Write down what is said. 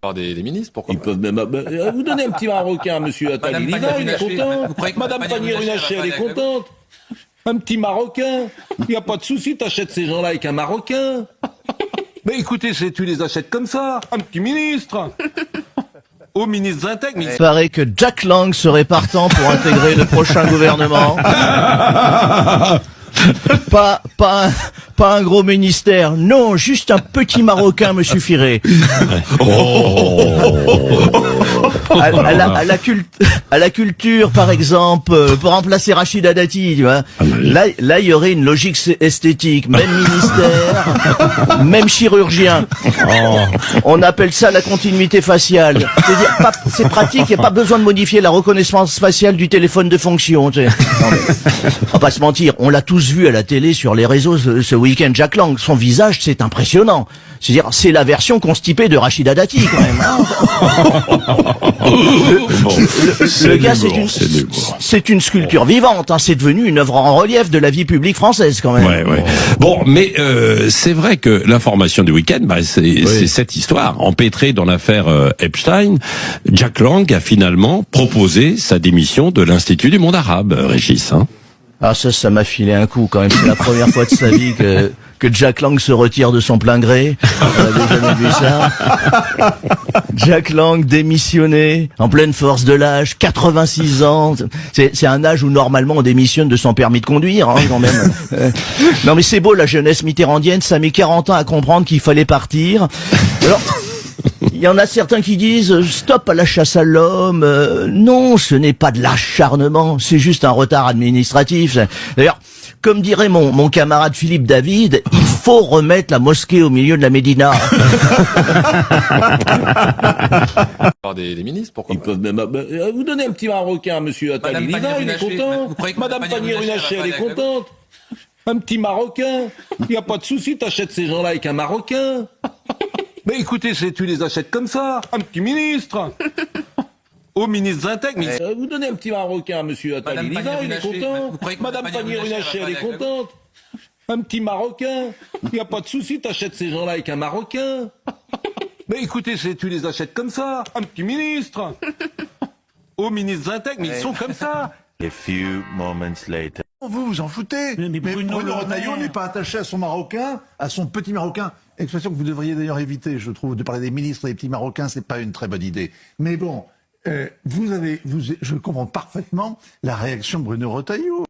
Par des ministres, pourquoi Ils pas? peuvent même vous donner un petit Marocain, monsieur Attali. Il y va, il est content. Madame Pannier-Runacher, elle est contente. Un petit Marocain. Il n'y a pas de souci, t'achètes ces gens-là avec un Marocain. Mais écoutez, tu les achètes comme ça. Un petit ministre. Au ministre Zintec. Il paraît que Jack Lang serait partant pour intégrer le prochain gouvernement. Pas un gros ministère, non, juste un petit Marocain me suffirait. À la culture, par exemple, pour remplacer Rachida Dati, tu vois. Là, il y aurait une logique esthétique. Même ministère, même chirurgien. On appelle ça la continuité faciale. C'est-à-dire, c'est pratique, il n'y a pas besoin de modifier la reconnaissance faciale du téléphone de fonction. Tu sais. Non, mais, on va pas se mentir, on l'a tous vu à la télé, sur les réseaux, ce week-end, Jack Lang. Son visage, c'est impressionnant. C'est-à-dire, c'est la version constipée de Rachida Dati, quand même. Le gars, c'est une sculpture vivante. Hein. C'est devenu une œuvre en relief de la vie publique française, quand même. Ouais. Bon, mais c'est vrai que l'information du week-end, c'est cette histoire empêtrée dans l'affaire Epstein. Jack Lang a finalement proposé sa démission de l'Institut du monde arabe, Régis. Hein. Ah, ça m'a filé un coup, quand même. C'est la première fois de sa vie que Jack Lang se retire de son plein gré. On avait jamais vu ça. Jack Lang démissionné, en pleine force de l'âge, 86 ans. C'est un âge où normalement on démissionne de son permis de conduire, hein, quand même. Non mais c'est beau, la jeunesse mitterrandienne, ça met 40 ans à comprendre qu'il fallait partir. Alors, il y en a certains qui disent stop à la chasse à l'homme. Non, ce n'est pas de l'acharnement, c'est juste un retard administratif. D'ailleurs, comme dirait mon camarade Philippe David, il faut remettre la mosquée au milieu de la Médina. Par des ministres, pourquoi Ils pas? peuvent même vous donner un petit Marocain, monsieur Attali. Il y va, il est content. Madame Pannier-Runacher, elle est contente. Un petit Marocain. Il n'y a pas de souci, t'achètes ces gens-là avec un Marocain. Mais écoutez, tu les achètes comme ça. Un petit ministre. Au ministre Zintec. Vous donnez un petit Marocain, monsieur Attali. Il y va, il est content. Madame Pannier-Runacher, elle est contente. Un petit Marocain. Il n'y a pas de souci, t'achètes ces gens-là avec un Marocain. Mais écoutez, tu les achètes comme ça. Un petit ministre. Au ministre Zintec, mais ils sont comme ça. A few moments later. Vous vous en foutez. Mais Bruno Retailleau n'est pas attaché à son Marocain, à son petit Marocain. Expression que vous devriez d'ailleurs éviter, je trouve, de parler des ministres et des petits Marocains, c'est pas une très bonne idée. Mais bon, je comprends parfaitement la réaction de Bruno Retailleau.